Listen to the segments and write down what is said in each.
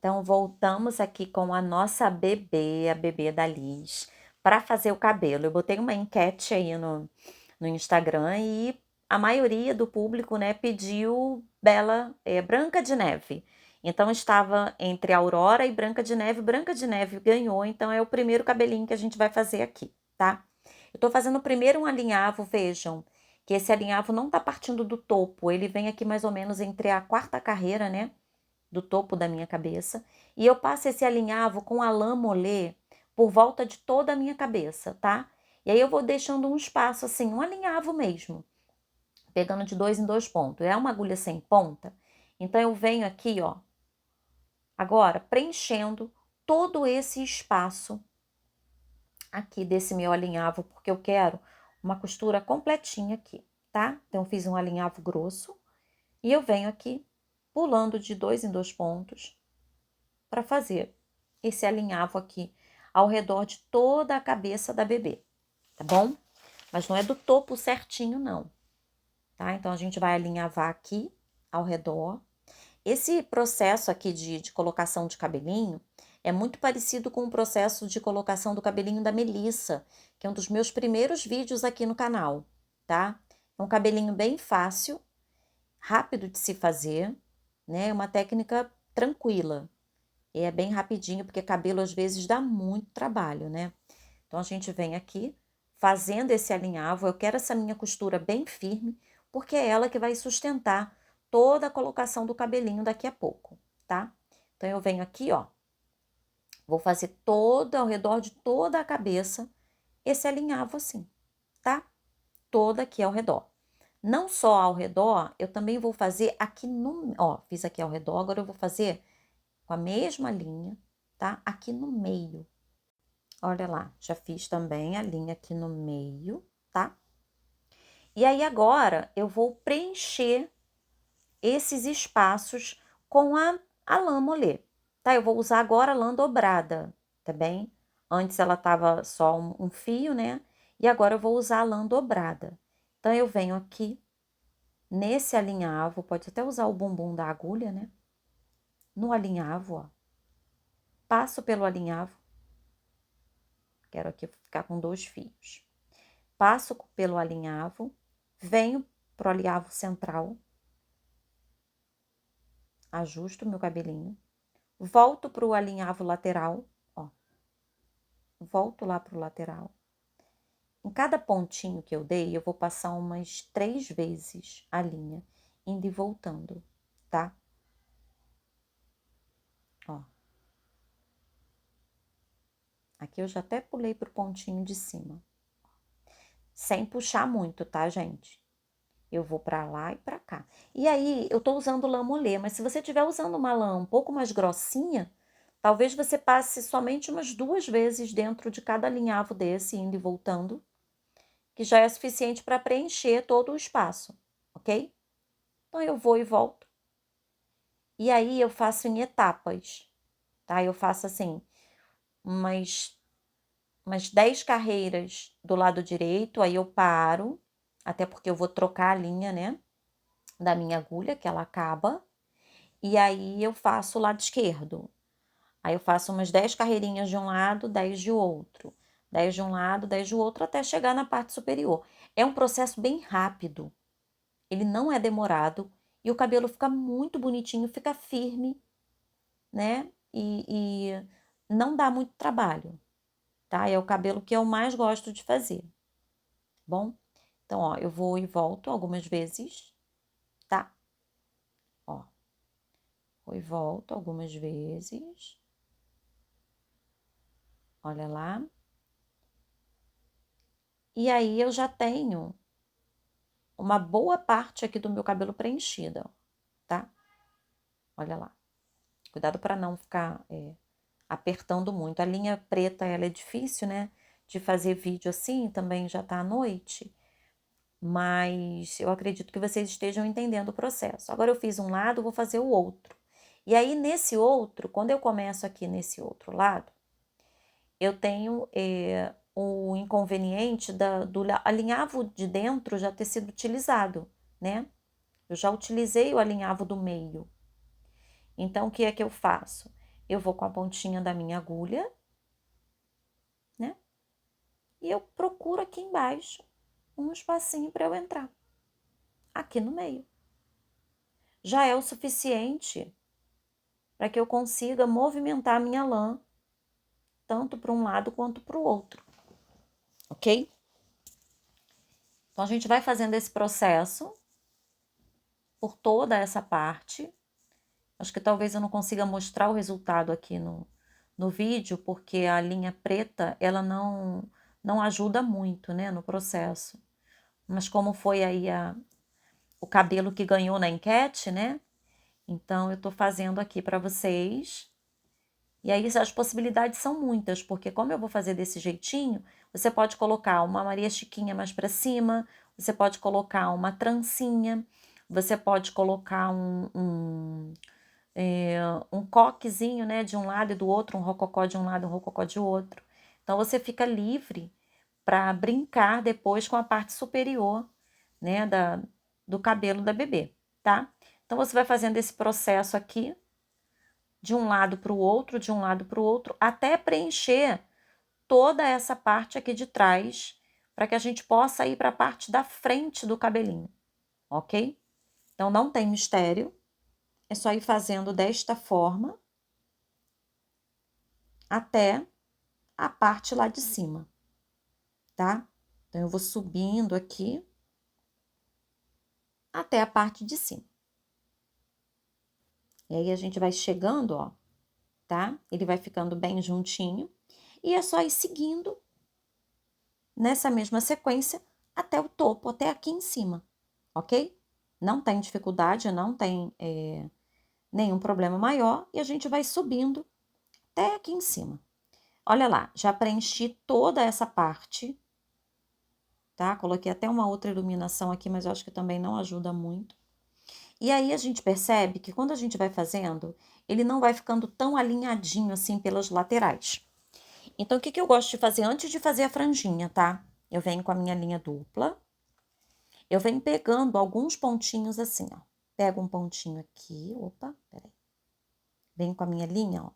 Então, voltamos aqui com a nossa bebê, a bebê da Liz, para fazer o cabelo. Eu botei uma enquete aí no Instagram e a maioria do público, né, pediu Branca de Neve. Então, estava entre Aurora e Branca de Neve. Branca de Neve ganhou, então é o primeiro cabelinho que a gente vai fazer aqui, tá? Eu tô fazendo primeiro um alinhavo, vejam, que esse alinhavo não tá partindo do topo, ele vem aqui mais ou menos entre a quarta carreira, né? Do topo da minha cabeça, e eu passo esse alinhavo com a lã molê por volta de toda a minha cabeça, tá? E aí eu vou deixando um espaço assim, um alinhavo mesmo, pegando de 2 em 2 pontos. É uma agulha sem ponta, então eu venho aqui, ó, agora preenchendo todo esse espaço aqui desse meu alinhavo, porque eu quero uma costura completinha aqui, tá? Então eu fiz um alinhavo grosso e eu venho aqui pulando de 2 em 2 pontos para fazer esse alinhavo aqui ao redor de toda a cabeça da bebê, tá bom? Mas não é do topo certinho, não, tá? Então, a gente vai alinhavar aqui ao redor. Esse processo aqui de colocação de cabelinho é muito parecido com o processo de colocação do cabelinho da Melissa, que é um dos meus primeiros vídeos aqui no canal, tá? É um cabelinho bem fácil, rápido de se fazer, né? É uma técnica tranquila. E é bem rapidinho, porque cabelo às vezes dá muito trabalho, né? Então, a gente vem aqui fazendo esse alinhavo. Eu quero essa minha costura bem firme, porque é ela que vai sustentar toda a colocação do cabelinho daqui a pouco, tá? Então, eu venho aqui, ó, vou fazer todo ao redor de toda a cabeça esse alinhavo assim, tá? Toda aqui ao redor. Não só ao redor, eu também vou fazer aqui no, ó, fiz aqui ao redor, agora eu vou fazer com a mesma linha, tá? Aqui no meio. Olha lá, já fiz também a linha aqui no meio, tá? E aí agora eu vou preencher esses espaços com a lã molê, tá? Eu vou usar agora a lã dobrada, tá bem? Antes ela tava só um fio, né? E agora eu vou usar a lã dobrada. Então, eu venho aqui nesse alinhavo, pode até usar o bumbum da agulha, né? No alinhavo, ó. Passo pelo alinhavo. Quero aqui ficar com 2 fios. Passo pelo alinhavo, venho pro alinhavo central, ajusto meu cabelinho, volto pro alinhavo lateral, ó, volto lá pro lateral. Em cada pontinho que eu dei, eu vou passar umas 3 vezes a linha, indo e voltando, tá? Ó. Aqui eu já até pulei pro pontinho de cima. Sem puxar muito, tá, gente? Eu vou pra lá e pra cá. E aí, eu tô usando lã molê, mas se você estiver usando uma lã um pouco mais grossinha, talvez você passe somente umas 2 vezes dentro de cada alinhavo desse, indo e voltando, que já é suficiente para preencher todo o espaço, ok? Então, eu vou e volto. E aí, eu faço em etapas, tá? Eu faço assim, umas 10 carreiras do lado direito, aí eu paro, até porque eu vou trocar a linha, né? Da minha agulha, que ela acaba, e aí eu faço o lado esquerdo. Aí eu faço umas 10 carreirinhas de um lado, 10 de outro. 10 de um lado, 10 do outro, até chegar na parte superior. É um processo bem rápido, ele não é demorado, e o cabelo fica muito bonitinho, fica firme, né? E não dá muito trabalho, tá? É o cabelo que eu mais gosto de fazer, bom? Então, ó, eu vou e volto algumas vezes, tá? Ó. Vou e volto algumas vezes. Olha lá. E aí, eu já tenho uma boa parte aqui do meu cabelo preenchida, tá? Olha lá. Cuidado para não ficar apertando muito. A linha preta, ela é difícil, né? De fazer vídeo assim, também já tá à noite. Mas eu acredito que vocês estejam entendendo o processo. Agora, eu fiz um lado, vou fazer o outro. E aí, nesse outro, quando eu começo aqui nesse outro lado, eu tenho o inconveniente do alinhavo de dentro já ter sido utilizado, né? Eu já utilizei o alinhavo do meio. Então, o que é que eu faço? eu vou com a pontinha da minha agulha, né? E eu procuro aqui embaixo um espacinho para eu entrar. Aqui no meio. Já é o suficiente para que eu consiga movimentar a minha lã, tanto para um lado quanto para o outro, ok? Então, a gente vai fazendo esse processo por toda essa parte. Acho que talvez eu não consiga mostrar o resultado aqui no vídeo, porque a linha preta, ela não ajuda muito, né, no processo. Mas como foi aí o cabelo que ganhou na enquete, né? Então, eu tô fazendo aqui para vocês. E aí, as possibilidades são muitas, porque como eu vou fazer desse jeitinho, você pode colocar uma Maria Chiquinha mais para cima, você pode colocar uma trancinha, você pode colocar um coquezinho, né, de um lado e do outro, um rococó de um lado, um rococó de outro. Então, você fica livre para brincar depois com a parte superior, né, do cabelo da bebê, tá? Então, você vai fazendo esse processo aqui, de um lado para o outro, de um lado para o outro, até preencher toda essa parte aqui de trás, para que a gente possa ir para a parte da frente do cabelinho, ok? Então, não tem mistério, é só ir fazendo desta forma até a parte lá de cima, tá? Então, eu vou subindo aqui até a parte de cima. E aí, a gente vai chegando, ó, tá? Ele vai ficando bem juntinho. E é só ir seguindo nessa mesma sequência até o topo, até aqui em cima, ok? Não tem dificuldade, não tem nenhum problema maior. E a gente vai subindo até aqui em cima. Olha lá, já preenchi toda essa parte, tá? Coloquei até uma outra iluminação aqui, mas eu acho que também não ajuda muito. E aí a gente percebe que quando a gente vai fazendo, ele não vai ficando tão alinhadinho assim pelas laterais. Então, o que eu gosto de fazer antes de fazer a franjinha, tá? Eu venho com a minha linha dupla, eu venho pegando alguns pontinhos assim, ó. Pego um pontinho aqui, opa, peraí. Venho com a minha linha, ó,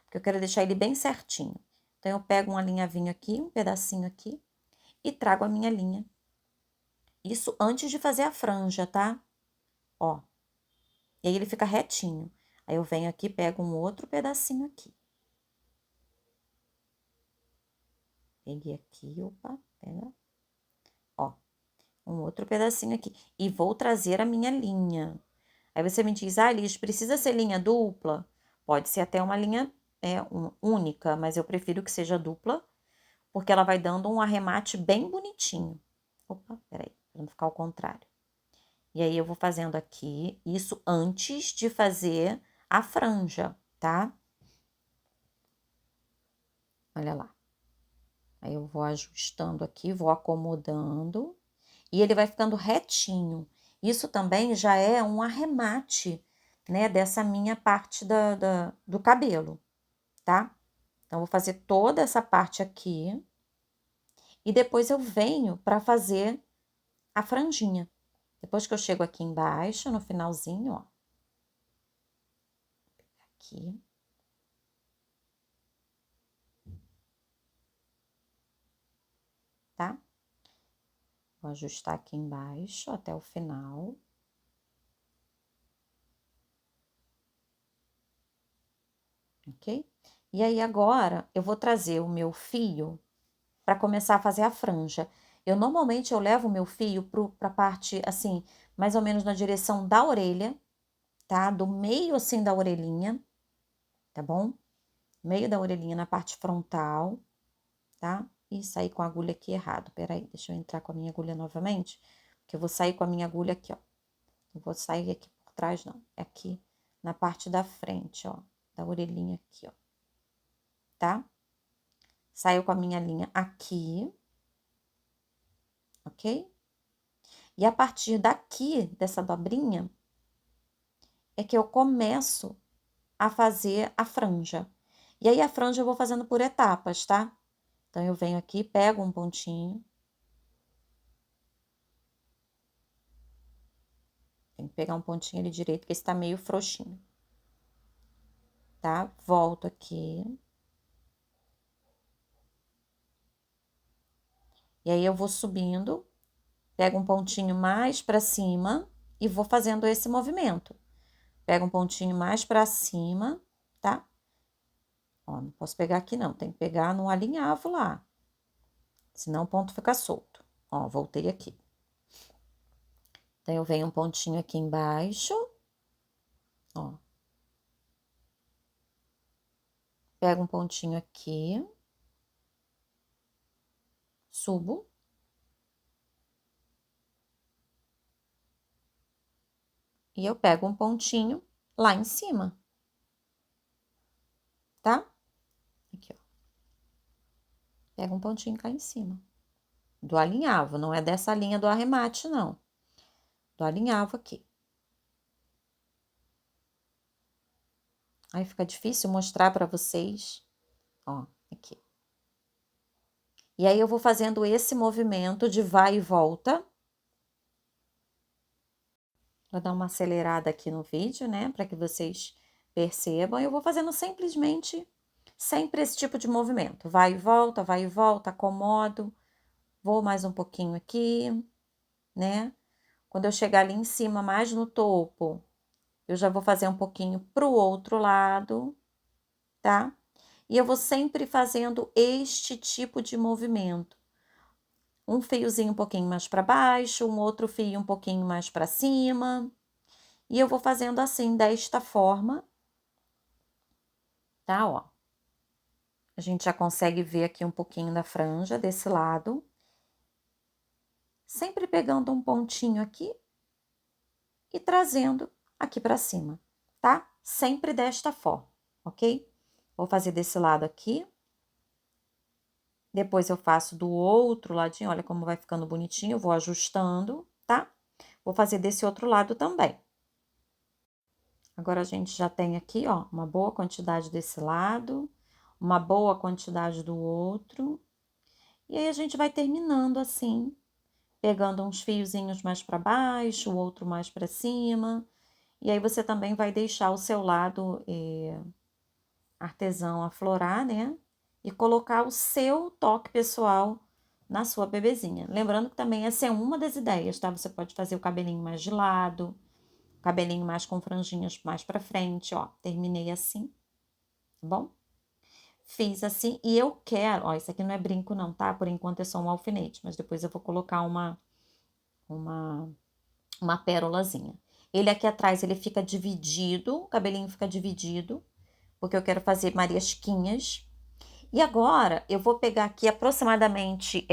porque eu quero deixar ele bem certinho. Então, eu pego um alinhavinho aqui, um pedacinho aqui, e trago a minha linha. Isso antes de fazer a franja, tá? Ó. E aí, ele fica retinho. Aí, eu venho aqui, pego um outro pedacinho aqui. Peguei aqui, opa, pega. Ó, um outro pedacinho aqui. E vou trazer a minha linha. Aí você me diz, ah, Liz, precisa ser linha dupla? Pode ser até uma linha única, mas eu prefiro que seja dupla, porque ela vai dando um arremate bem bonitinho. Opa, peraí, para não ficar ao contrário. E aí eu vou fazendo aqui, isso antes de fazer a franja, tá? Olha lá. Aí eu vou ajustando aqui, vou acomodando, e ele vai ficando retinho. Isso também já é um arremate, né, dessa minha parte do cabelo, tá? Então, vou fazer toda essa parte aqui, e depois eu venho para fazer a franjinha. Depois que eu chego aqui embaixo, no finalzinho, ó. Aqui. Tá? Vou ajustar aqui embaixo até o final. Ok? E aí, agora, eu vou trazer o meu fio para começar a fazer a franja. Normalmente, eu levo o meu fio para a parte, assim, mais ou menos na direção da orelha, tá? Do meio, assim, da orelhinha, tá bom? Meio da orelhinha na parte frontal, tá? E sair com a agulha aqui errado. Peraí, deixa eu entrar com a minha agulha novamente, porque eu vou sair com a minha agulha aqui, ó. Não vou sair aqui por trás, não. É aqui na parte da frente, ó, da orelhinha aqui, ó. Tá? Saio com a minha linha aqui, ok? E a partir daqui, dessa dobrinha, é que eu começo a fazer a franja. E aí, a franja eu vou fazendo por etapas, tá? Então, eu venho aqui, pego um pontinho. Tem que pegar um pontinho ali direito, porque esse tá meio frouxinho. tá? Volto aqui. E aí, eu vou subindo, pego um pontinho mais pra cima e vou fazendo esse movimento. Pego um pontinho mais pra cima, tá? Ó, não posso pegar aqui não, tem que pegar no alinhavo lá, senão o ponto fica solto. Ó, voltei aqui. Então, eu venho um pontinho aqui embaixo, ó. Pego um pontinho aqui, subo. E eu pego um pontinho lá em cima, tá? Aqui, ó. Pego um pontinho cá em cima. Do alinhavo, não é dessa linha do arremate, não. Do alinhavo aqui. Aí fica difícil mostrar pra vocês. Ó, aqui. E aí, eu vou fazendo esse movimento de vai e volta. Vou dar uma acelerada aqui no vídeo, né? Pra que vocês percebam. Eu vou fazendo simplesmente sempre esse tipo de movimento. Vai e volta, acomodo. Vou mais um pouquinho aqui, né? Quando eu chegar ali em cima, mais no topo, eu já vou fazer um pouquinho pro outro lado, tá? E eu vou sempre fazendo este tipo de movimento. Um fiozinho um pouquinho mais para baixo, um outro fio um pouquinho mais para cima. E eu vou fazendo assim, desta forma, tá? Ó. A gente já consegue ver aqui um pouquinho da franja desse lado. Sempre pegando um pontinho aqui e trazendo aqui para cima, tá? Sempre desta forma, ok? Vou fazer desse lado aqui. Depois eu faço do outro ladinho, olha como vai ficando bonitinho, eu vou ajustando, tá? Vou fazer desse outro lado também. Agora, a gente já tem aqui, ó, uma boa quantidade desse lado, uma boa quantidade do outro. E aí, a gente vai terminando assim, pegando uns fiozinhos mais para baixo, o outro mais para cima. E aí, você também vai deixar o seu lado artesão aflorar, né? E colocar o seu toque pessoal na sua bebezinha. Lembrando que também essa é uma das ideias, tá? Você pode fazer o cabelinho mais de lado, o cabelinho mais com franjinhas mais pra frente, ó. Terminei assim, tá bom? Fiz assim e eu quero, ó, isso aqui não é brinco não, tá? Por enquanto é só um alfinete, mas depois eu vou colocar uma, uma pérolazinha. Ele aqui atrás, ele fica dividido, o cabelinho fica dividido, porque eu quero fazer mariasquinhas. E agora, eu vou pegar aqui aproximadamente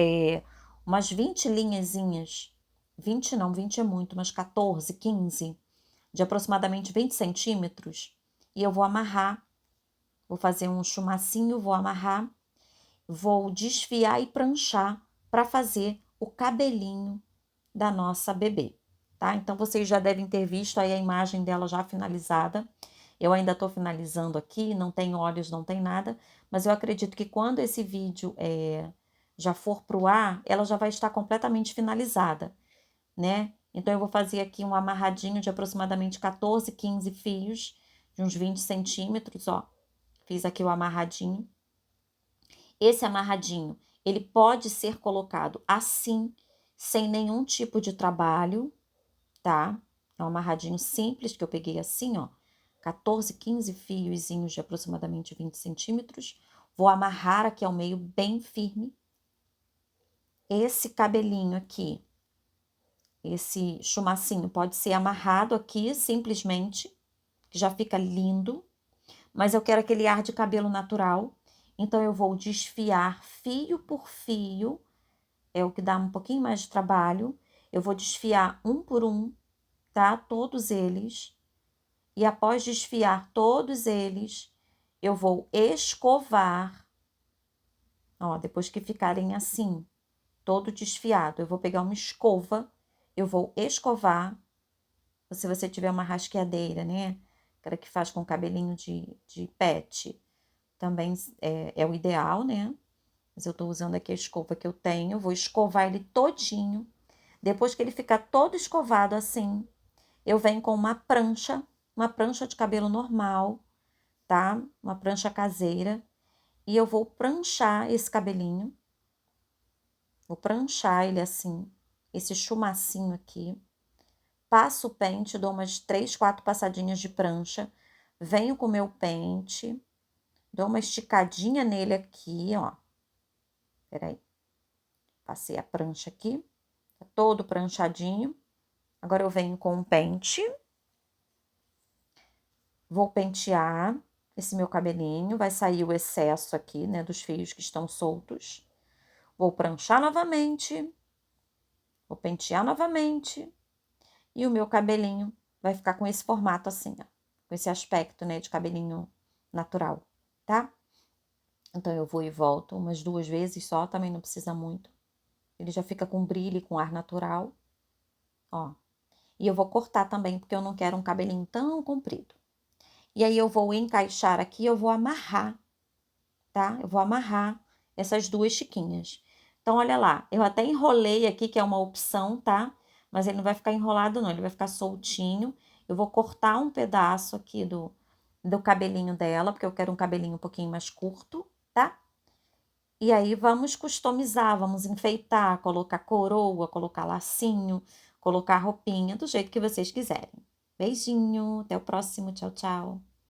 umas 20 linhazinhas. 20 não, 20 é muito, umas 14, 15, de aproximadamente 20 centímetros. E eu vou amarrar, vou fazer um chumacinho, vou amarrar, vou desfiar e pranchar para fazer o cabelinho da nossa bebê, tá? Então, vocês já devem ter visto aí a imagem dela já finalizada. Eu ainda tô finalizando aqui, não tem olhos, não tem nada, mas eu acredito que quando esse vídeo já for pro ar, ela já vai estar completamente finalizada, né? Então, eu vou fazer aqui um amarradinho de aproximadamente 14, 15 fios, de uns 20 centímetros, ó. Fiz aqui o amarradinho. Esse amarradinho, ele pode ser colocado assim, sem nenhum tipo de trabalho, tá? É um amarradinho simples que eu peguei assim, ó. 14, 15 fiozinhos de aproximadamente 20 centímetros. Vou amarrar aqui ao meio bem firme. Esse cabelinho aqui, esse chumacinho, pode ser amarrado aqui simplesmente, que já fica lindo. Mas eu quero aquele ar de cabelo natural. Então, eu vou desfiar fio por fio. É o que dá um pouquinho mais de trabalho. Eu vou desfiar um por um, tá? Todos eles. E após desfiar todos eles, eu vou escovar. Ó, depois que ficarem assim, todo desfiado, eu vou pegar uma escova, eu vou escovar. Se você tiver uma rasqueadeira, né? Aquela que faz com cabelinho de pet, também é o ideal, né? Mas eu tô usando aqui a escova que eu tenho, vou escovar ele todinho. Depois que ele ficar todo escovado assim, eu venho com uma prancha de cabelo normal, tá? Uma prancha caseira. E eu vou pranchar esse cabelinho. Vou pranchar ele assim, esse chumacinho aqui. Passo o pente, dou umas 3, 4 passadinhas de prancha. Venho com o meu pente, dou uma esticadinha nele aqui, ó. Peraí. Passei a prancha aqui, tá todo pranchadinho. Agora eu venho com o pente. Vou pentear esse meu cabelinho, vai sair o excesso aqui, né, dos fios que estão soltos. Vou pranchar novamente, vou pentear novamente, e o meu cabelinho vai ficar com esse formato assim, ó, com esse aspecto, né, de cabelinho natural, tá? Então, eu vou e volto umas 2 vezes só, também não precisa muito. Ele já fica com brilho e com ar natural, ó. E eu vou cortar também, porque eu não quero um cabelinho tão comprido. E aí, eu vou encaixar aqui, eu vou amarrar, tá? Eu vou amarrar essas 2 chiquinhas. Então, olha lá, eu até enrolei aqui, que é uma opção, tá? Mas ele não vai ficar enrolado não, ele vai ficar soltinho. Eu vou cortar um pedaço aqui do cabelinho dela, porque eu quero um cabelinho um pouquinho mais curto, tá? E aí, vamos customizar, vamos enfeitar, colocar coroa, colocar lacinho, colocar roupinha, do jeito que vocês quiserem. Beijinho, até o próximo, tchau, tchau.